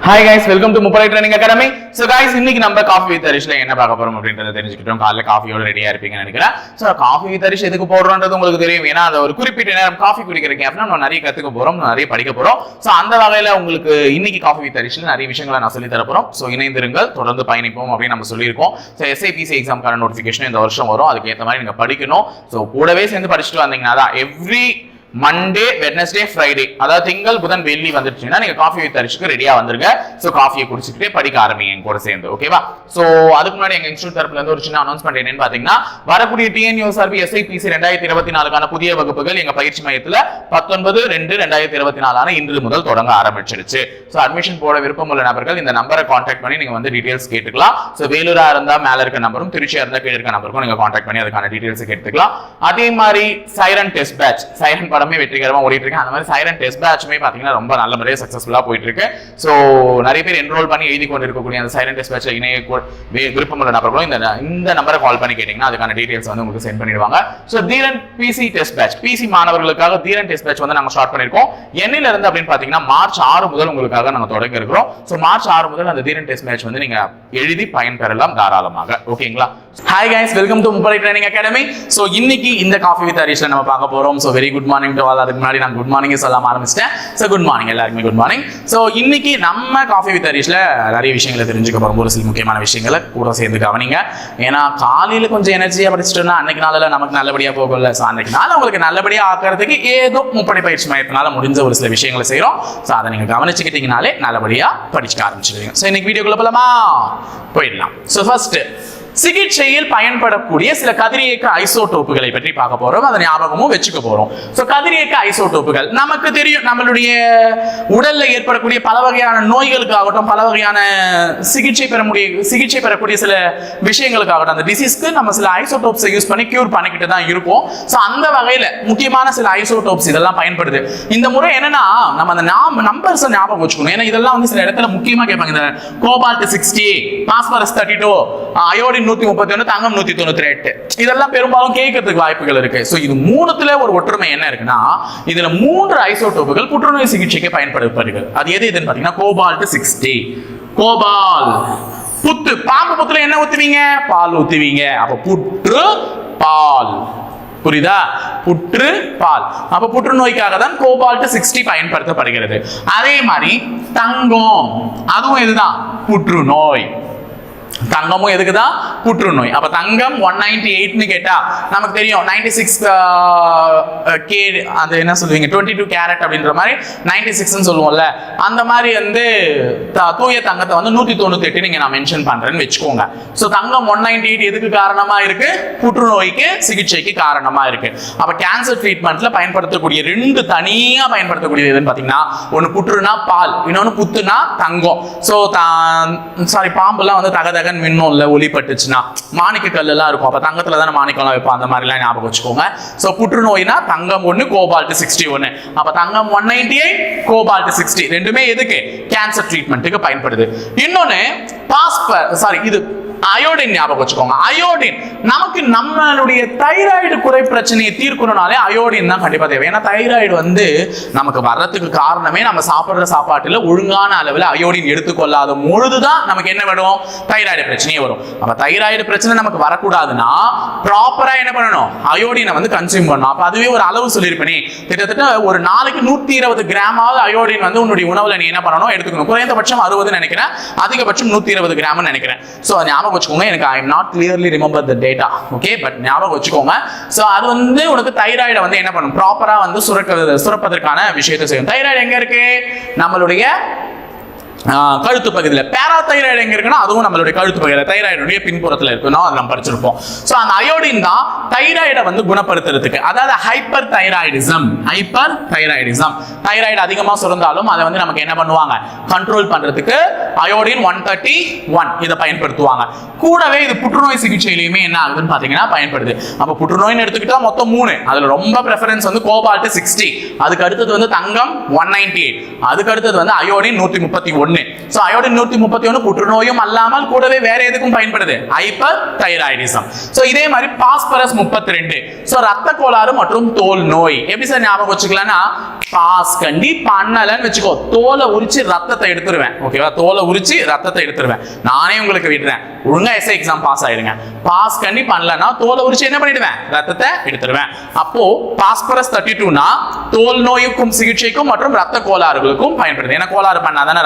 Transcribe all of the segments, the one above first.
Hi guys, welcome to முப்படை training academy. So guys, இன்னைக்கு நம்ம காஃபி வித் ஹரிஷ்ல என்ன பார்க்க போறோம் அப்படின்றத தெரிஞ்சுக்கிட்டோம். காலைல காஃபியோட ரெடியா இருப்பீங்கன்னு நினைக்கிறேன். ஸோ காஃபி வித் ஹரிஷ் எதுக்கு போடுறோன்றது உங்களுக்கு தெரியும். ஏன்னா அது ஒரு குறிப்பிட்ட நேரம் காஃபி குடிக்கிற கேப்ல நம்ம நிறைய கத்துக்க போறோம், நிறைய படிக்க போறோம். ஸோ அந்த வகையில உங்களுக்கு இன்னைக்கு காஃபி வித் ஹரிஷ்ல நிறைய விஷயங்களை நான் சொல்லி தர போறோம். ஸோ இணைந்திருங்கள், தொடர்ந்து பயணிப்போம் அப்படின்னு நம்ம சொல்லியிருக்கோம். ஸோ SIPC எக்ஸாம்க்கான நோட்டிஃபிகேஷன் இந்த வருஷம் வரும், அதுக்கு ஏற்ற மாதிரி நீங்க படிக்கணும். ஸோ கூடவே சேர்ந்து படிச்சுட்டு வந்தீங்கன்னா தான் எவ்ரி மண்டே, வெட்னஸ்டே, ஃப்ரைடே, அதாவது திங்கள், புதன், வெள்ளி வந்துருச்சுன்னா நீங்க காஃபி வித் ஹரிஷ்க்கு ரெடியா வந்துருங்க. ஸோ காஃபியை குடிச்சிட்டு படிக்க ஆரம்பிங்க என் கூட சேர்ந்து, ஓகேவா? ஸோ அதுக்கு முன்னாடி எங்க இன்ஸ்டியூட் தரப்புல இருந்து ஒரு சின்ன அனௌன்ஸ்மெண்ட் என்னன்னு பாத்தீங்கன்னா, வரக்கூடிய TNUSRB SIPC 2024க்கான புதிய வகுப்புகள் எங்க பயிற்சி மையத்துல 19/2/2024 இன்று முதல் தொடங்க ஆரம்பிச்சிருச்சு. ஸோ அட்மிஷன் போட விருப்பம் உள்ள நபர்கள் இந்த நம்பரை கான்டாக்ட் பண்ணி நீங்க வந்து டீடைல்ஸ் கேட்டுக்கலாம். ஸோ வேலூரா இருந்தா மேல இருக்க நம்பரும், திருச்சியா இருந்தா கீழே இருக்க நம்பருக்கும் நீங்க கான்டாக்ட் பண்ணி அதுக்கான டீடைல்ஸ் கேட்டுக்கலாம். அதே மாதிரி சைரன் டெஸ்ட் பேட்ச், சைரன் வெற்றிகரமா ஓடிட்டு இருக்கு. அந்த மாதிரி சைரன் டெஸ்ட் பேட்ச்மே பாத்தீங்கன்னா ரொம்ப நல்ல முறையில் சக்சஸ்ஃபுல்லா போயிட்டு இருக்கு. சோ நிறைய பேர் என்ரோல் பண்ணி எழுதி கொண்டு இருக்கக்கூடிய அந்த சைரன் டெஸ்ட் பேட்ச்ல இணைய விருப்பமுள்ள நபர்களும் இந்த நம்பரை கால் பண்ணி கேட்டீங்கன்னா அதுக்கான டீடைல்ஸ் வந்து உங்களுக்கு சென்ட் பண்ணிடுவாங்க. சோ தீரன் PC டெஸ்ட் பேட்ச், PC மாணவர்களுக்காக தீரன் டெஸ்ட் பேட்ச் வந்து நாங்க ஸ்டார்ட் பண்ணிருக்கோம். என்னையில இருந்து அப்படின்னு பாத்தீங்கன்னா மார்ச் 6 முதல் உங்களுக்காக நாங்க தொடங்க இருக்கிறோம். சோ மார்ச் 6 முதல் அந்த தீரன் டெஸ்ட் பேட்ச் வந்து நீங்க எழுதி பயன்பெறலாம் தாராளமாக, ஓகேங்களா? ஹாய் கைஸ், வெல்கம் டு முப்படை ட்ரைனிங் அகாடமி. சோ இன்னைக்கு இந்த காஃபி வித் ஹரிஷ்ல நம்ம பார்க்க போறோம். So very good morning to all. அதுக்கு முன்னாடி நான் குட் மார்னிங் சொல்லாம ஆரம்பிச்சிட்டேன். சோ குட் மார்னிங் எல்லாருக்குமே, குட் மார்னிங். சோ இன்னைக்கு நம்ம காஃபி வித் ஹரிஷ்ல நிறைய விஷயங்களை தெரிஞ்சுக்க போறோம். ஒரு சில முக்கியமான விஷயங்களை கூட சேர்ந்து கவனிங்க. ஏன்னா காலையில கொஞ்சம் எனர்ஜியா படிச்சுட்டோம்னா அன்னைக்கு நாளில் நமக்கு நல்லபடியா போகல. ஸோ அன்னைக்கு நாள் உங்களுக்கு நல்லபடியா ஆக்கிறதுக்கு ஏதோ முப்படை பயிற்சி மையத்தினால முடிஞ்ச ஒரு சில விஷயங்களை செய்யறோம். ஸோ அதை நீங்க கவனிச்சுக்கிட்டீங்கனாலே நல்லபடியா படிச்சுக்க ஆரம்பிச்சிடுவீங்க. ஸோ இன்னைக்கு வீடியோக்குள்ள போலாமா? போயிடலாம். ஸோ ஃபர்ஸ்ட், சிகிச்சையில் பயன்படக்கூடிய சில கதிரியக்க ஐசோடோப்புகளை பற்றி பார்க்க போறோம். அதை ஞாபகமும் வச்சுக்க போறோம். சோ கதிரியக்க ஐசோடோப்புகள் நமக்கு தெரியும். நம்மளுடைய உடல்ல ஏற்படக்கூடிய பல வகையான நோய்களுக்காகட்டும், பல வகையான சிகிச்சை பெறக்கூடிய சில விஷயங்களுக்காகட்டும், அந்த டிசீஸ்க்கு நம்ம சில ஐசோடோப்ஸை யூஸ் பண்ணி கியூர் பண்ணிக்கிட்டு தான் இருக்கும். சோ அந்த வகையில முக்கியமான சில ஐசோடோப்ஸ் இதெல்லாம் பயன்படுது. இந்த முறை என்னன்னா, நம்ம அந்த நம்பர்ஸ் ஞாபகம் வச்சுக்கணும். ஏன்னா இதெல்லாம் வந்து சில இடத்துல முக்கியமா கேட்பாங்க. இந்த கோபால்ட் 60, பாஸ்பரஸ் 32, அயோடின் 131, தங்கம் 198, இதெல்லாம் பெரும்பாலும் கேட்கறதுக்கு வாய்ப்புகள் இருக்கு. சோ இது மூணுத்துல ஒரு ஒற்றுமை என்ன இருக்குன்னா, இதுல 3 ஐசோடோப்புகள் புற்றுநோய் சிகிச்சைக்கு பயன்படுத்தப்படுகிறது. அது எதுன்னு பாத்தீங்கன்னா, கோபால்ட் 60, கோபால் புத்து, பாம்பு புத்துல என்ன ஊத்துவீங்க? பால் ஊத்துவீங்க. அப்ப புற்று பால், புரியுதா? புற்று பால். அப்ப புற்றுநோய்க்காக தான் கோபால்ட் 60 பயன்படுத்தப்படுகிறது. அதே மாதிரி தங்கம், அதுவும் இதுதான் புற்றுநோய். தங்கமும் எதுக்குதான்? புற்றுநோய். அப்ப தங்கம் 198 கேட்டா நமக்கு தெரியும் 96 K, அது என்ன சொல்லுவீங்க, 22 கேரட் அப்படின்ற மாதிரி 96 சொல்லுவோம்ல. அந்த மாதிரி வந்து தூய தங்கத்தை வந்து 198 நீங்க நான் மென்ஷன் பண்றேன்னு வச்சுக்கோங்க. சோ தங்கம் 198 எதுக்கு காரணமா இருக்கு? புற்றுநோய்க்கு சிகிச்சைக்கு காரணமா இருக்கு. அப்ப கேன்சர் ட்ரீட்மெண்ட்ல பயன்படுத்தக்கூடிய 2 தனியா பயன்படுத்தக்கூடியது எதுன்னு பாத்தீங்கன்னா, ஒன்னு புற்றுனா பால், இன்னொன்னு புத்துனா தங்கம். சோ சாரி, பாம்புலாம் வந்து தகதக மின்னும் இல்ல, ஒளி பட்டுச்சுன்னா மாணிக்க கல் எல்லாம் இருக்கும். அப்ப தங்கத்துல தானே மாணிக்கம்லாம் வைப்போம். அந்த மாதிரி எல்லாம் ஞாபகம் வச்சுக்கோங்க. சோ புற்றுநோய்னா தங்கம் 1, கோபால்ட் 61. அப்ப தங்கம் 198, கோபால்ட் 60 ரெண்டுமே எதுக்கு? கேன்சர் ட்ரீட்மெண்ட்டுக்கு பயன்படுது. இன்னொன்னு இது அயோடின் ஞாபகம் வச்சுக்கோங்க. அயோடின் நமக்கு நம்மளுடைய தைராய்டு குறை பிரச்சனையை தீர்க்கணும்னாலே அயோடின் தான் கண்டிப்பா தேவை. ஏன்னா தைராய்டு வந்து நமக்கு வர்றதுக்கு காரணமே நம்ம சாப்பிடுற சாப்பாட்டுல ஒழுங்கான அளவில் அயோடின் எடுத்துக்கொள்ளாத பொழுதுதான் நமக்கு என்ன வரும்? தைராய்டு பிரச்சனையே வரும். அப்ப தைராய்டு பிரச்சனை நமக்கு வரக்கூடாதுன்னா ப்ராப்பரா என்ன பண்ணணும்? அயோடினை வந்து கன்சியூம் பண்ணணும். அப்ப அதுவே ஒரு அளவு சொல்லியிருப்பேனே, கிட்டத்தட்ட ஒரு நாளைக்கு 120 கிராமாவது அயோடின் வந்து உன்னுடைய உணவுல நீ என்ன பண்ணணும்? எடுத்துக்கணும். குறைந்தபட்சம் 60 நினைக்கிறேன், அதிகபட்சம் 120 கிராம் நினைக்கிறேன். சோ ஞாபகம் வச்சுக்கோங்க. எனக்கு I am not clearly remember the data, okay, but ஞாபகம் வச்சுக்கோங்க. சோ அது வந்து உனக்கு தைராய்டை வந்து என்ன பண்ணும்? ப்ராப்பரா வந்து சுரப்பதற்கான விஷயத்தை செய்யும். தைராய்டு எங்க இருக்கு? நம்மளுடைய கழுத்து பகுதியில். பேராதைராய்டு எங்க இருக்குன்னா, அதுவும் நம்மளுடைய கழுத்து பகுதியில் தைராய்டுடைய பின்புறத்தில் இருக்குன்னா அதை நம்ம படிச்சிருப்போம். சோ அந்த அயோடின் தான் தைராய்டை வந்து குணப்படுத்துறதுக்கு, அதாவது ஹைப்பர் தைராய்டிசம், தைராய்டு அதிகமா சுரந்தாலும் அதை வந்து நமக்கு என்ன பண்ணுவாங்க? கண்ட்ரோல் பண்றதுக்கு அயோடின் 131 இதை பயன்படுத்துவாங்க. கூடவே இது புற்றுநோய் சிகிச்சையிலுமே என்ன ஆகுதுன்னு பாத்தீங்கன்னா பயன்படுது. அப்ப புற்றுநோய்னு எடுத்துக்கிட்டா மொத்தம் 3. அதுல ரொம்ப preference வந்து கோபால்ட் 60, அதுக்கு அடுத்தது வந்து தங்கம் 198, அதுக்கு அடுத்தது வந்து அயோடின் 131. சோ அயோடின் 131 புற்றுநோயும் அல்லாமல் கூடவே வேற எதுக்கும் பயன்படுது, ஹைப்பர் தைராய்டிசம். சோ இதே மாதிரி பாஸ்பரஸ் 32, சோ ரத்த கோளாறு மற்றும் தோல் நோய். எப்படி சார் ஞாபகம் வச்சுக்கலாம்னா, பாஸ் கண்டி பண்ணலன்னு வச்சுக்கோ, தோலை உரிச்சு ரத்தத்தை எடுத்துருவேன். ஓகேவா, தோலை உரிச்சு ரத்தத்தை எடுத்துருவேன். நானே உங்களுக்கு விடுறேன், ஒழுங்கா எஸ்ஐ எக்ஸாம் பாஸ் ஆயிடுங்க. பாஸ் கண்டி பண்ணலன்னா தோலை உரிச்சு என்ன பண்ணிடுவேன், ரத்தத்தை எடுத்துருவேன். அப்போ பாஸ்பரஸ் 32னா தோல் நோய்க்கும் சிகிச்சைக்கும் மற்றும் ரத்த கோளாறுகளுக்கும் பயன்படுது. ஏன்னா கோளாறு பண்ணாதானே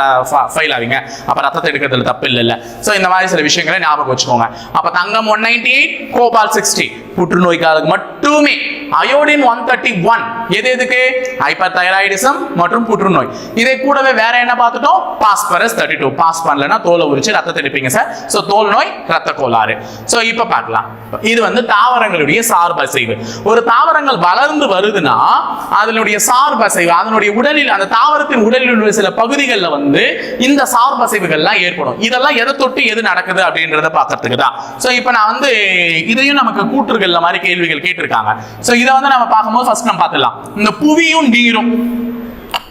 ஃபைல் ஆவீங்க, அப்ப ரத்தத்தை எடுக்கிறதுல தப்பு இல்ல. சோ இந்த மாதிரி சில விஷயங்களை ஞாபகம் வச்சுக்கோங்க. அப்ப தங்கம் 198, கோபால் 60 புற்றுநோய்க்காக மட்டுமே. அயோடின் 131 எது எதுக்கு, ஹைப்பர் தைராய்டிசம் மற்றும் புற்றுநோய். இதை கூடவே வேற என்ன பார்த்துட்டோம், பாஸ்பரஸ் 32. பாஸ் பண்ணலனா தோலை உரிச்சு ரத்தத்தை எடுப்பீங்க சார். சோ தோல் நோய், ரத்த கோளாறு. சோ இப்ப பார்க்கலாம், இது வந்து தாவரங்களுடைய சார்பசைவு. ஒரு தாவரங்கள் வளர்ந்து வருதுன்னா அதனுடைய சார்பசைவு, அதனுடைய உடலில், அந்த தாவரத்தின் உடலில் உள்ள சில பகுதிகளில் வந்து இந்த சார்பசைவுகள்லாம் ஏற்படும். இதெல்லாம் எதை தொட்டு எது நடக்குது அப்படின்றத பார்க்கறதுக்கு தான். சோ இப்போ நான் வந்து இதையும் நமக்கு கூற்றுகள்ல மாதிரி கேள்விகள் கேட்டிருக்காங்க. சோ இதை வந்து நம்ம பார்க்கும்போது ஃபர்ஸ்ட் நம்ம பார்த்துடலாம். இந்த புவியும் நீரும்,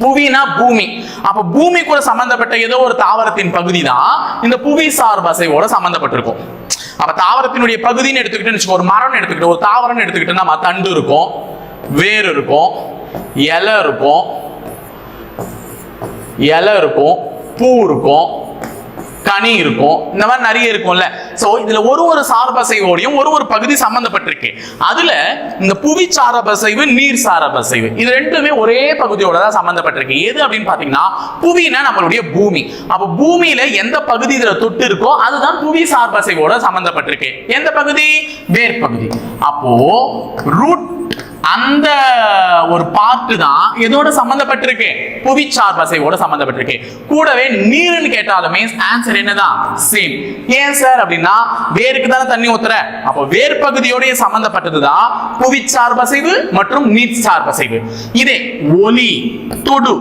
புவினா பூமி, அப்ப பூமி கூட சம்பந்தப்பட்ட ஏதோ ஒரு தாவரத்தின் பகுதி தான் இந்த புவி சார்பசைவோட சம்பந்தப்பட்டிருக்கும். அப்ப தாவரத்தினுடைய பகுதின்னு எடுத்துக்கிட்டு, ஒரு மரம் எடுத்துக்கிட்டு, ஒரு தாவரம் எடுத்துக்கிட்டு, நம்ம தண்டு இருக்கும், வேர் இருக்கும், இலை இருக்கும், பூ இருக்கும், கனி இருக்கும், இந்த மாதிரி நிறைய இருக்கும்ல. சோ இதுல ஒரு சார்பசைவோடையும் ஒரு பகுதி சம்பந்தப்பட்டிருக்கு. அதுல இந்த புவி சார்பசைவு, நீர் சார்பசைவு, இது ரெண்டுமே ஒரே பகுதியோட தான் சம்பந்தப்பட்டிருக்கு. எது அப்படின்னு பாத்தீங்கன்னா, புவினா நம்மளுடைய பூமி. அப்ப பூமியில எந்த பகுதி இதுல தொட்டு இருக்கோ அதுதான் புவி சார்பசைவோட சம்பந்தப்பட்டிருக்கு. எந்த பகுதி, வேர் பகுதி. அப்போ ரூட் அந்த ஒரு பார்ட் தான் எதோட சம்பந்தப்பட்டிருக்கு, புவி சார்பசைவோட சம்பந்தப்பட்டிருக்கு. கூடவே நீர்னு கேட்டாலுமே ஆன்சர் என்னதான், சேம். ஏன் சார் அப்படின்னா, வேருக்கு தானே தண்ணி ஊத்துற, அப்போ வேர் பகுதியோட சம்பந்தப்பட்டதுதான் புவி சார்பசைவு மற்றும் நீர் சார்பசைவு. இதே ஒலி, தொடு,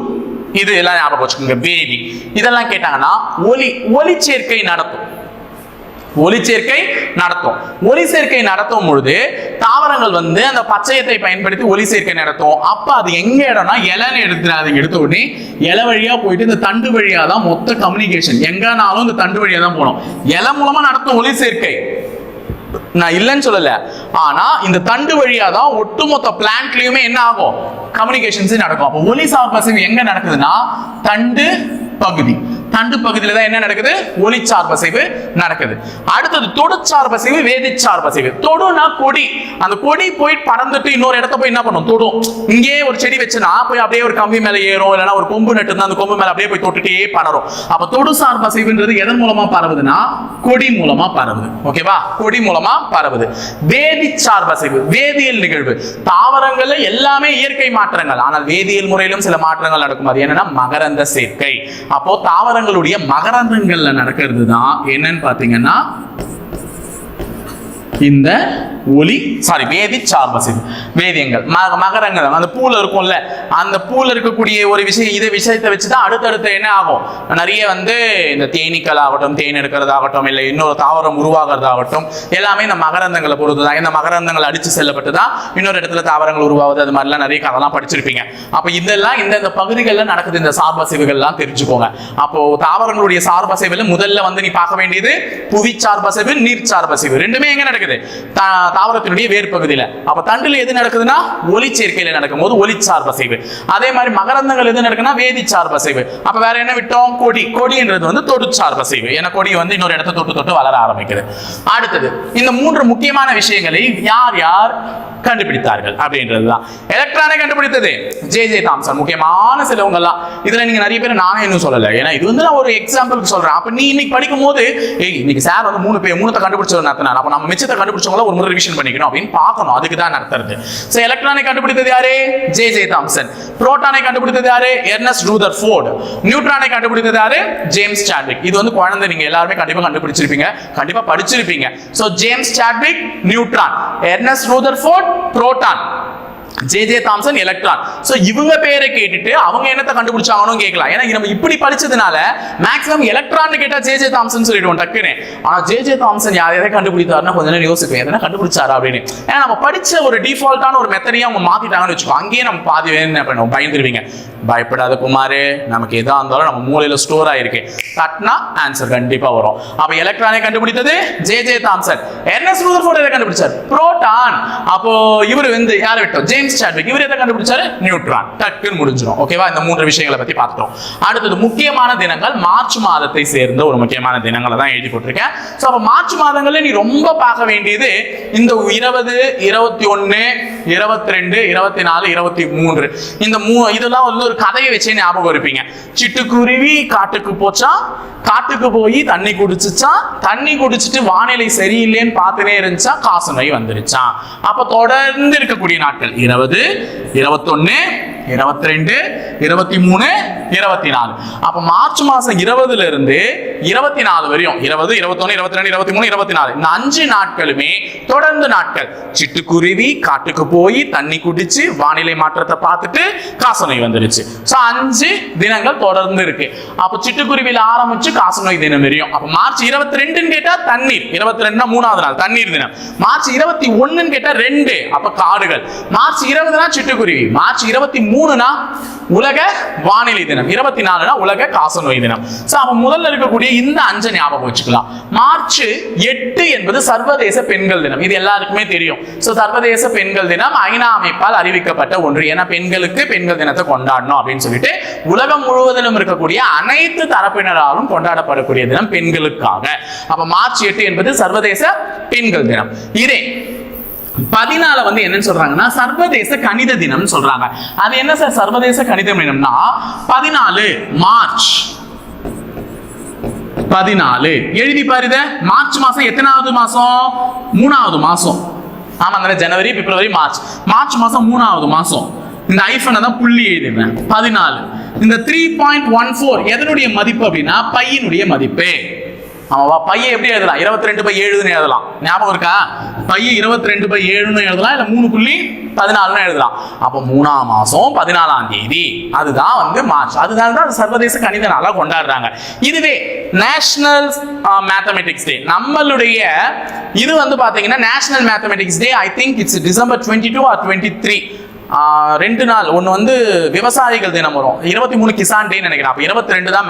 இது எல்லாம் ஞாபகம் வச்சுக்கோங்க. வேதி இதெல்லாம் கேட்டாங்கன்னா ஒலி சேர்க்கை நடத்தும். ஒளி சேர்க்கை நடத்தும் பொழுது தாவரங்கள் வந்து அந்த பச்சையத்தை பயன்படுத்தி ஒளி சேர்க்கை நடத்தும். அப்ப அது எங்க இடம்னா, இலைன்னு எடுத்த உடனே இலை வழியா போயிட்டு இந்த தண்டு வழியா தான் மொத்த கம்யூனிகேஷன். எங்கனாலும் இந்த தண்டு வழியா தான் போகணும். இலை மூலமா நடத்தும் ஒளி சேர்க்கை, நான் இல்லைன்னு சொல்லல. ஆனா இந்த தண்டு வழியா தான் ஒட்டுமொத்த பிளான்ட்லயுமே என்ன ஆகும், கம்யூனிகேஷன்ஸ் நடக்கும். அப்போ ஒலி சார்பசைவு எங்க நடக்குதுன்னா, தண்டு பகுதியில தான் என்ன நடக்குது, ஒளி சார்பசைவு நடக்குது. அடுத்தது தொடு சார்பசைவு, வேதி சார்பசைவு. தொடுனா கொடி, அந்த கொடி போய் பறந்துட்டு இன்னொரு இடத்த போய் என்ன பண்ணும், தொடும். இங்கே ஒரு செடி வச்சுனா போய் அப்படியே ஒரு கம்பி மேல ஏறும், இல்லைன்னா ஒரு கொம்பு நட்டு அந்த கொம்பு மேல அப்படியே போய் தொட்டுட்டே பறரும். அப்ப தொடு சார்பசைவுன்றது எதன் மூலமா பரவுதுன்னா, கொடி மூலமா பரவுது. ஓகேவா, கொடி மூலமா பரவுது. வேதி சார்பசைவு, வேதியியல் நிகழ்வு. தாவரங்கள்ல எல்லாமே இயற்கை மாற்றங்கள், ஆனால் வேதியியல் முறையிலும் சில மாற்றங்கள் நடக்கும். அது என்னன்னா, மகரந்த சேர்க்கை. அப்போ தாவரங்களுடைய மகரந்தங்கள்ல நடக்கிறது தான் என்னன்னு பாத்தீங்கன்னா இந்த வேதி சார்பசைவு. வேதியங்கள், மகரங்கள், அந்த பூல இருக்கும்ல, அந்த பூல இருக்கக்கூடிய ஒரு விஷயத்தை வச்சுதான் அடுத்தடுத்து என்ன ஆகும், நிறைய வந்து இந்த தேனீக்கள் ஆகட்டும், தேன் எடுக்கிறதாகட்டும், இல்லை இன்னொரு தாவரம் உருவாகிறதாகட்டும், எல்லாமே இந்த மகரந்தங்களை பொறுத்துதான். இந்த மகரந்தங்கள் அடிச்சு செல்லப்பட்டுதான் இன்னொரு இடத்துல தாவரங்கள் உருவாகுது. அது மாதிரிலாம் நிறைய கதைலாம் படிச்சிருப்பீங்க. அப்ப இதெல்லாம் இந்த பகுதிகளில் நடக்குது. இந்த சார்பசைவுகள்லாம் தெரிஞ்சுக்கோங்க. அப்போ தாவரங்களுடைய சார்பசைவுல முதல்ல வந்து நீ பார்க்க வேண்டியது புவி சார்பசைவு, நீர் சார்பசைவு. ரெண்டுமே எங்க நடக்குது, தாவரத்தினுடைய வேர் பகுதியில. அப்ப தண்டுல எது நடக்குதுன்னா, ஒளி சேர்க்கையில நடக்கும்போது ஒளி சார்பசைவு. அதே மாதிரி மகரந்தங்கள் எது நடக்குன்னா, வேதி சார்பசைவு. அப்ப வேற என்ன விட்டோம், கொடின்றது வந்து தொடு சார்பசைவு. ஏன்னா கொடி வந்து இன்னொரு இடத்தை தொட்டு வளர ஆரம்பிக்குது. அடுத்தது இந்த 3 முக்கியமான விஷயங்களை யார் கண்டுபிடித்தார்கள் அப்படின்றதுதான். எலக்ட்ரானை கண்டுபிடித்தது ஜே தாம்சன். முக்கியமான சிலவங்க எல்லாம் இதுல நீங்க நிறைய பேர் நானே இன்னும் சொல்லல, ஏன்னா இது வந்து நான் ஒரு எக்ஸாம்பிளுக்கு சொல்றேன். அப்ப நீ இன்னைக்கு படிக்கும் போது இன்னைக்கு சார் வந்து 3 கண்டுபிடிச்சது நடத்தினார், அப்ப நம்ம மிச்சத்தை கண்டுபிடிச்சவங்கள ஒரு முறை ரிவிஷன் பண்ணிக்கணும் அப்படின்னு பார்க்கணும். அதுக்கு தான் நடத்துறது. சோ எலக்ட்ரானை கண்டுபிடித்தது யாரு, ஜே தாம்சன். புரோட்டானை கண்டுபிடித்தது யாரு, எர்னஸ்ட் ரூதர்ஃபோர்ட். நியூட்ரானை கண்டுபிடித்தது யாரு, ஜேம்ஸ் சாட்விக். இது வந்து குழந்தை நீங்க எல்லாருமே கண்டிப்பா கண்டுபிடிச்சிருப்பீங்க, கண்டிப்பா படிச்சிருப்பீங்க. So James Chadwick, neutron, Ernest Rutherford, proton. J Thomson electron. So இவங்க பேரை கேட்டுட்டு அவங்க என்னத்தை கண்டுபிடிச்சாங்கன்னு கேட்கலாம். ஏன்னா நம்ம இப்படி படிச்சதுனால மேக்ஸிமம் எலக்ட்ரான் கேட்டா ஜே தாம்சன் சொல்லிடுவோம் டக்குன்னு. ஆனா ஜே தாம்சன் எதை கண்டுபிடித்தாருன்னா கொஞ்ச நேரம் யோசிப்பேன், எதனா கண்டுபிடிச்சாரா அப்படின்னு. ஏன்னா நம்ம படிச்ச ஒரு டிஃபால்ட்டான ஒரு மெத்தடையே அவங்க மாத்திட்டாங்கன்னு வச்சுக்கோ, அங்கேயே நம்ம பாதி என்ன பண்ணுவோம், பயந்துருவீங்க. பயப்படாத குமார், நமக்கு எதா இருந்தாலும் நம்ம மூளையில ஸ்டோர் ஆயிருக்கு, தட்னா ஆன்சர் கண்டிப்பா வரும். அப்ப எலக்ட்ரானை கண்டுபிடித்தது ஜே தாம்சன். எர்னஸ்ட் ரூதர்ஃபோர்ட் எதை கண்டுபிடிச்சார்? புரோட்டான். அப்போ இவர் வந்து யாரை விட்டோம், ஜேம்ஸ் சாட்விக். இவர் எதை கண்டுபிடிச்சாரு? நியூட்ரான். டக்குன்னு முடிஞ்சிடும். ஓகேவா? இந்த 3 விஷயங்களை பத்தி பார்த்துட்டோம். அடுத்தது முக்கியமான தினங்கள், மார்ச் மாதத்தை சேர்ந்த ஒரு முக்கியமான தினங்களை தான் எழுதி போட்டிருக்கேன். சோ அப்ப மார்ச் மாதங்கள்ல நீ ரொம்ப பார்க்க வேண்டியது இந்த 20, 21, 22, 24, 23. இந்த இதெல்லாம் வந்து ஒரு கதையை வச்சே ஞாபகம் இருப்பீங்க. சிட்டுக்குருவி காட்டுக்கு போச்சா, காட்டுக்கு போய் தண்ணி குடிச்சுச்சா, தண்ணி குடிச்சிட்டு வானிலை சரியில்லைன்னு பார்த்துனே இருந்துச்சா, காசநோய் வந்துருச்சா. அப்ப தொடர்ந்து இருக்கக்கூடிய நாட்கள் 20, 21, 22, 23, 24. அப்ப மார்ச் மாசம் 20ல இருந்து 24 வரையும் 20, 21, 22, 23, 24 இந்த 5 நாட்களுமே தொடர்ந்து நாட்கள். சிட்டுக்குருவி காட்டுக்கு போய் தண்ணி குடிச்சு வானிலை மாற்றத்தை பார்த்துட்டு காசநோய் வந்துருச்சு. சோ 5 தினங்கள் தொடர்ந்து இருக்கு. அப்ப சிட்டுக்குருவியில ஆரம்பிச்சு காசநோய் தினம் வரையும். அப்ப மார்ச் 22ன்னு கேட்டா தண்ணீர், 22னா 3வது நாள் தண்ணீர் தினம். மார்ச் 21ன்னு கேட்டா 2, அப்ப காடுகள். மார்ச் 20னா சிட்டுக்குருவி. மார்ச் 23னா உலக வானிலை தினம், 24னா உலக காசநோய் தினம். சோ அப்ப முதல்ல இருக்கக்கூடிய இந்த 5 ஞாபகம் வச்சுக்கலாம். மார்ச் 8 என்பது சர்வதேச பெண்கள் தினம். இது எல்லாருக்குமே தெரியும். சோ சர்வதேச பெண்கள் தினம் ஐநா அமைப்பால் அறிவிக்கப்பட்ட ஒன்று. ஏன்னா பெண்களுக்கு பெண்கள் தினத்தை கொண்டாடணும் அப்படின்னு சொல்லிட்டு உலகம் முழுவதிலும் இருக்கக்கூடிய அனைத்து தரப்பினராலும் கொண்டாடப்படக்கூடிய தினம் பெண்களுக்காக. அப்ப மார்ச் 8 என்பது சர்வதேச பெண்கள் தினம். இதே 14 வந்து என்னன்னு சொல்றாங்கன்னா சர்வதேச கணித தினம் சொல்றாங்க. அது என்ன சார் சர்வதேச கணித தினம்னா 14 மார்ச் 14 எழுதி பாருங்க. மார்ச் மாசம் எத்தனாவது மாசம்? 3வது மாசம். ஆமாங்க, ஜனவரி, பிப்ரவரி, மார்ச். மார்ச் மாசம் 3வது மாசம். இந்த ஐஃபனை தான் புள்ளி எழுதுவேன். 14 இந்த 3.14 எதனுடைய மதிப்பு அப்படின்னா பையினுடைய மதிப்பு. ஆமாவா, பையை எப்படி எழுதலாம்? 22/7 எழுதலாம். ஞாபகம் இருக்கா? பையை 22/7 எழுதலாம், இல்ல 3.14 எழுதலாம். அப்ப 3ஆம் மாசம் 14ஆம் தேதி அதுதான் வந்து மார்ச். அதுதான் தான் சர்வதேச கணித நாளா கொண்டாடுறாங்க. இதுவே நேஷனல் மேத்தமெட்டிக்ஸ் டே, நம்மளுடைய இது வந்து பாத்தீங்கன்னா national mathematics day I think it's December 22 or 23. 2 நாள். ஒன்று வந்து விவசாயிகள் தினம் வரும், 23 கிசான் டே நினைக்கிறேன். அப்போ 22 தான்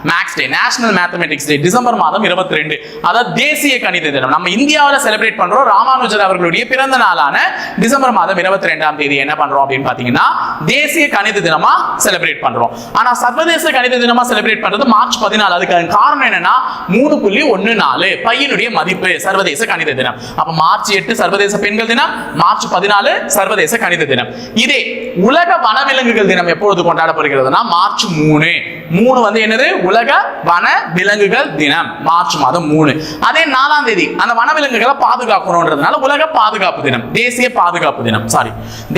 மேக்ஸ் டே, நேஷனல் மேத்தமெட்டிக்ஸ் டே, டிசம்பர் மாதம் 22. அதாவது தேசிய கணித தினம். நம்ம இந்தியாவில் செலிப்ரேட் பண்றோம். ராமானுஜர் அவர்களுடைய பிறந்த நாளான டிசம்பர் மாதம் 22ஆம் தேதி என்ன பண்றோம் அப்படின்னு பாத்தீங்கன்னா தேசிய கணித தினமா செலிப்ரேட் பண்றோம். ஆனா சர்வதேச கணித தினமா செலிப்ரேட் பண்றது மார்ச் 14. அதுக்கு காரணம் என்னன்னா 3.14 பையனுடைய மதிப்பு, சர்வதேச கணித தினம். அப்ப மார்ச் 8 சர்வதேச பெண்கள் தினம், மார்ச் 14 சர்வதேச கணித தினம். இதே உலக வனவிலங்குகள் தினம் எப்பொழுது கொண்டாடப்படுகிறதுனா மார்ச் 3. 3 வந்து என்னது? உலக வன விலங்குகள் தினம், மார்ச் மாதம் 3. அதே 4ஆம் தேதி அந்த வனவிலங்குகளை பாதுகாக்கணும்ன்றதுனால உலக பாதுகாப்பு தினம், தேசிய பாதுகாப்பு தினம்,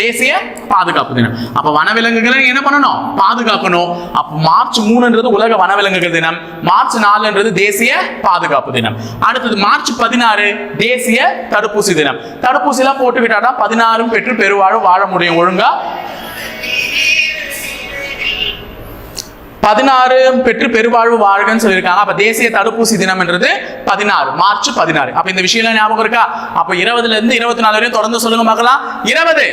தேசிய பாதுகாப்பு தினம். அப்ப வனவிலங்குகளை என்ன பண்ணணும்? பாதுகாக்கணும். அப்ப மார்ச் 3ன்றது உலக வனவிலங்குகள் தினம், மார்ச் 4ன்றது தேசிய பாதுகாப்பு தினம். அடுத்தது மார்ச் 16 தேசிய தடுப்பூசி தினம். தடுப்பூசி எல்லாம் போட்டுக்கிட்டாதான் 16 பெற்று பெருவாழ்வு வாழ முடியும். ஒழுங்கா 16 பெற்று பெருவாழ்வு வாழ்கன்னு சொல்லியிருக்காங்க. அப்ப தேசிய தடுப்பூசி தினம் என்றது 16 மார்ச் 16. அப்ப இந்த விஷயம் ஞாபகம் இருக்கா? அப்ப 20ல இருந்து 24 வரையும் தொடர்ந்து சொல்லுங்க பார்க்கலாம். 20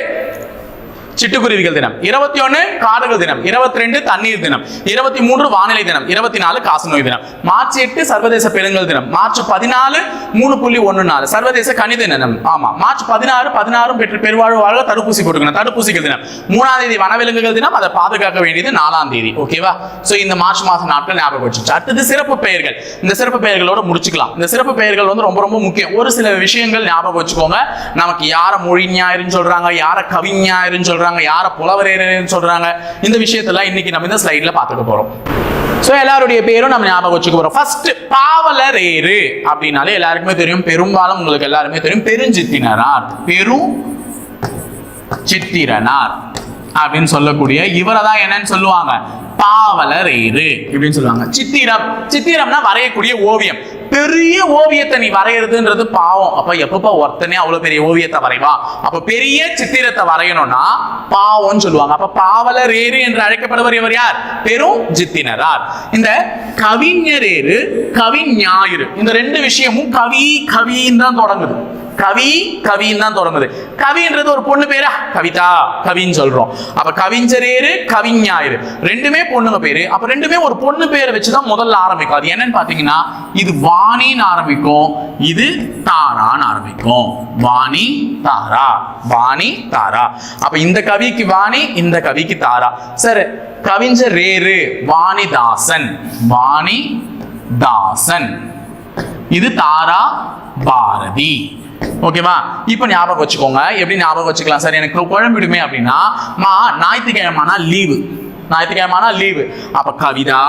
சிட்டுக்குருவிகள் தினம், 21 காடுகள் தினம், 22 தண்ணீர் தினம், 23 வானிலை தினம், 24 காசநோய் தினம். மார்ச் 8 சர்வதேச பெண்கள் தினம், மார்ச் 14 3.14 சர்வதேச கணித தினம். ஆமா, மார்ச் 16 பெற்று பெருவாழ்வு வாழ்க தடுப்பூசி போட்டுக்கணும், தடுப்பூசிகள் தினம். 3ஆம் தேதி வனவிலங்குகள் தினம், அதை பாதுகாக்க வேண்டியது 4ஆம் தேதி. ஓகேவா? சோ இந்த மார்ச் மாசம் நாட்கள் ஞாபகம் வச்சுச்சு. அடுத்தது சிறப்பு பெயர்கள். இந்த சிறப்பு பெயர்களோட முடிச்சுக்கலாம். இந்த சிறப்பு பெயர்கள் வந்து ரொம்ப ரொம்ப முக்கியம். ஒரு சில விஷயங்கள் ஞாபகம் வச்சுக்கோங்க. நமக்கு யார மொழி ஞாயிறுன்னு சொல்றாங்க, யார கவிஞாயிறுன்னு சொல்றாங்க, யார புலவரேன்னு சொல்றாங்க. இந்த விஷயத்தெல்லாம் இன்னைக்கு நம்ம இந்த ஸ்லைட்ல பாத்துக்க போறோம். சோ எல்லாருடைய பேரும் நம்ம ஞாபகம் வச்சுக்க போறோம். ஃபர்ஸ்ட் பாவலரேறு அப்படினாலே எல்லாருக்குமே தெரியும், பெரும்பாலும் உங்களுக்கு எல்லாருமே தெரியும், பெருஞ்சித்திரனார், பெரும் சித்திரனார் அப்படின்னு சொல்லக்கூடிய இவரை தான் என்னன்னு சொல்லுவாங்க? பாவலரேறு இப்படின்னு சொல்லுவாங்க. சித்திரம், சித்திரம்னா வரையக்கூடிய ஓவியம். பெரிய ஓவியத்தை நீ வரைகிறதுன்றது பாவம். அப்ப எப்பப்ப ஒருத்தனே அவ்வளவு பெரிய ஓவியத்தை வரைவா? அப்ப பெரிய சித்திரத்தை வரையணும்னா பாவம்னு சொல்லுவாங்க. அப்ப பாவலரேறு என்று அழைக்கப்படுவர் இவர் யார்? பெரும் சித்திரனார். இந்த கவிஞரேறு, கவிஞாயிறு, இந்த ரெண்டு விஷயமும் கவி கவின்னு தான் தொடங்குது. கவி கவின்னு தான் தொடங்குது. கவின்றது ஒரு பொண்ணு பேரா? கவிதா, கவின்னு சொல்றோம். அப்ப கவிஞரேறு, கவிஞாயிறு ரெண்டுமே பொண்ணுங்க பேரு. அப்ப ரெண்டுமே ஒரு பொண்ணு பேரை வச்சுதான் முதல்ல ஆரம்பிக்கும். அது என்னன்னு பாத்தீங்கன்னா, இது வாணின்னு ஆரம்பிக்கும், இது தாரான்னு ஆரம்பிக்கும். வாணி தாரா, வாணி தாரா. அப்ப இந்த கவிக்கு வாணி, இந்த கவிக்கு தாரா. சரி, கவிஞரேறு வாணிதாசன், வாணிதாசன். இது தாரா பாரதி. ஓகேவா? இப்ப ஞாபகம் வச்சுக்கோங்க. எப்படி ஞாபகம் வச்சுக்கலாம்? சார் எனக்கு குழம்பிடுமே அப்படின்னா, ஞாயிற்றுக்கிழமைனா லீவு, ஞாயிற்றுக்கிழமைனா லீவு. அப்ப கவிதா,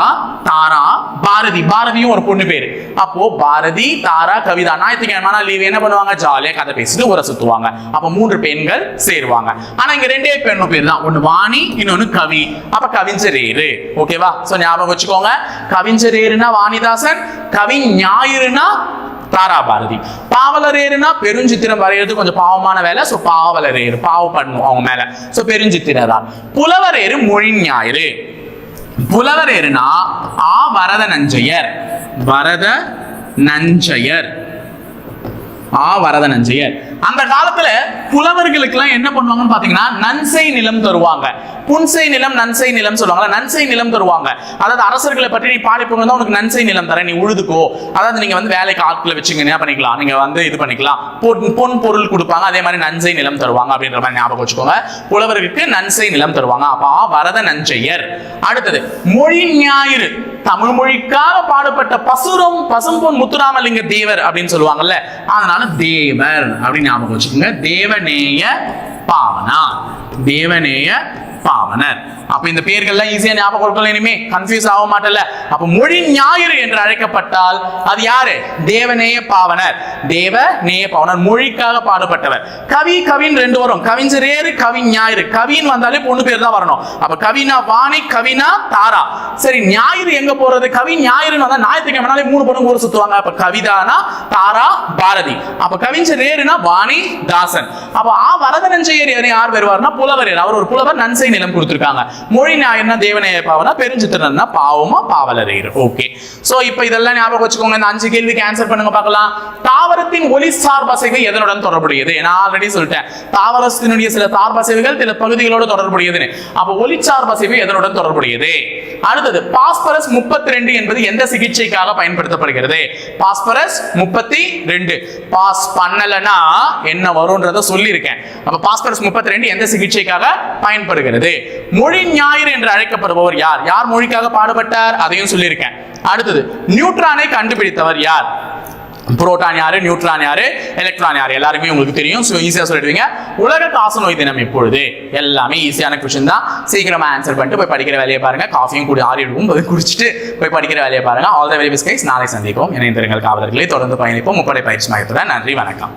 தாரா, பாரதி. பாரதியும் ஒரு பொண்ணு பேரு. அப்போ பாரதி, தாரா, கவிதா. ஞாயிற்றுக்கிழமைனா லீவு என்ன பண்ணுவாங்க? ஜாலியா கதை பேசிட்டு ஊரை சுத்துவாங்க. அப்ப 3 பெண்கள் சேருவாங்க. ஆனா இங்க 2 பெண்ணு பேர் தான், ஒன்னு வாணி, இன்னொன்னு கவி. அப்ப கவிஞரேறு. ஓகேவா? சோ ஞாபகம் வச்சுக்கோங்க. கவிஞரேறுனா வாணிதாசன், கவிஞாயிறுனா தாரா பாரதி. பாவலரேறுனா பெருஞ்சித்திரம் வரைகிறது கொஞ்சம் பாவமான வேலை. சோ பாவலரேறு, பாவப்படணும் அவங்க மேல. சோ பெருஞ்சித்திரதான். புலவரேறு மொழிஞாயிறு. புலவரேறுனா வரத நஞ்சையர், வரத நஞ்சையர், வரத நஞ்சையர். அந்த காலத்துல புலவர்களுக்கு எல்லாம் என்ன பண்ணுவாங்கன்னு பாத்தீங்கன்னா, நன்சை நிலம் தருவாங்க. புன்சை நிலம், நன்சை நிலம் சொல்லுவாங்க. நன்சை நிலம் தருவாங்க. அதாவது அரசர்களை பற்றி நீ பாடி போங்க, உனக்கு நன்சை நிலம் தரேன், நீ உழுதுக்கோ. அதாவது நீங்க வந்து வேலைக்கு ஆட்களை வச்சுங்க, என்ன பண்ணிக்கலாம், நீங்க வந்து இது பண்ணிக்கலாம், பொன் பொருள் கொடுப்பாங்க. அதே மாதிரி நன்சை நிலம் தருவாங்க அப்படின்ற மாதிரி ஞாபகம் வச்சுக்கோங்க. புலவர்களுக்கு நன்சை நிலம் தருவாங்க. அப்ப வரத நஞ்சையர். அடுத்தது மொழி ஞாயிறு. தமிழ் மொழிக்காக பாடுபட்ட பசும்பொன் முத்துராமலிங்க தேவர் அப்படின்னு சொல்லுவாங்கல்ல, அதனால தேவர் அப்படின்னு ஞாபகம் வச்சுக்கோங்க. தேவநேய பாவனார், தேவநேய பாவனர். அப்ப இந்த பேர்கள்லாம் ஈஸியா ஞாபகம் கொடுக்கலாம், இனிமே கன்ஃபியூஸ் ஆக மாட்டல. அப்ப மொழி ஞாயிறு என்று அழைக்கப்பட்டால் அது யாரு? தேவநேய பாவனர், தேவநேய பாவனர், மொழிக்காக பாடுபட்டவர். கவி கவின் 2 வரும். கவிஞரேறு, கவிஞாயிறு. கவின்னு வந்தாலே பொண்ணு பேர் தான் வரணும். அப்ப கவினா வாணி, கவினா தாரா. சரி, ஞாயிறு எங்க போறது? கவி ஞாயிறுன்னு வந்தா ஞாயிற்றுக்கிழமை 3 பொண்ணு ஊர் சுத்துவாங்க. அப்ப கவிதானா தாரா பாரதி. அப்ப கவிஞரேறுனா வாணி தாசன். அப்ப வரதனஞ்சையர் யார் வருவார்னா புலவர். அவர் ஒரு புலவர், நன்சை நிலம் கொடுத்திருக்காங்க. மொழி ஞாயிறுனா தேவநேய பாவனா, பெருஞ்சித்திரன்னா பாவமா பாவலரேறு. ஓகே, சோ இப்போ இதெல்லாம் ஞாபகம் வச்சுக்கோங்க. இந்த 5 கேள்விக்கு ஆன்சர் பண்ணுங்க பார்க்கலாம். தாவரத்தின் ஒலி சார்பசைவு எதனுடன் தொடர்புடையது? நான் ஆல்ரெடி சொல்லிட்டேன், தாவரத்தினுடைய சில சார்பசைவுகள் சில பகுதிகளோடு தொடர்புடையதுன்னு. அப்ப ஒலி சார்பசைவு எதனுடன் தொடர்புடையது? அடுத்தது பாஸ்பரஸ் 32 என்பது எந்த சிகிச்சைக்காக பயன்படுத்தப்படுகிறது? பாஸ்பரஸ் 32 பாஸ் பண்ணலனா என்ன வரும்ன்றத சொல்லியிருக்கேன். அப்ப பாஸ்பரஸ் 32 எந்த சிகிச்சைக்காக பயன்படுகிறது? மொழி ஞாயிறு என்று அழைக்கப்படுபவர் யார்? யார் மொழிக்காக பாடுபட்டார்? அதையும் சொல்லியிருக்கேன். அடுத்தது நியூட்ரானை கண்டுபிடித்தவர் யார்? புரோட்டான் யாரு, நியூட்ரான் யாரு, எலக்ட்ரான் யாரு? எல்லாருமே உங்களுக்கு தெரியும். ஈஸியா சொல்லிடுவீங்க. உலக காசநோய் தினம் எப்பொழுது? எல்லாமே ஈஸியான கொஸ்டின் தான். சீக்கிரமா ஆன்சர் பண்ணிட்டு போய் படிக்கிற வேலையை பாருங்க. காஃபியும் கூட ஆறிடுவோம், குடிச்சிட்டு போய் படிக்கிற வேலையை பாருங்க. All the very best guys. நாளை சந்திப்போம். இணைந்திருங்கள் காவலர்களை, தொடர்ந்து பயணிப்போம் முப்படை பயிற்சி மையத்துடன். நன்றி, வணக்கம்.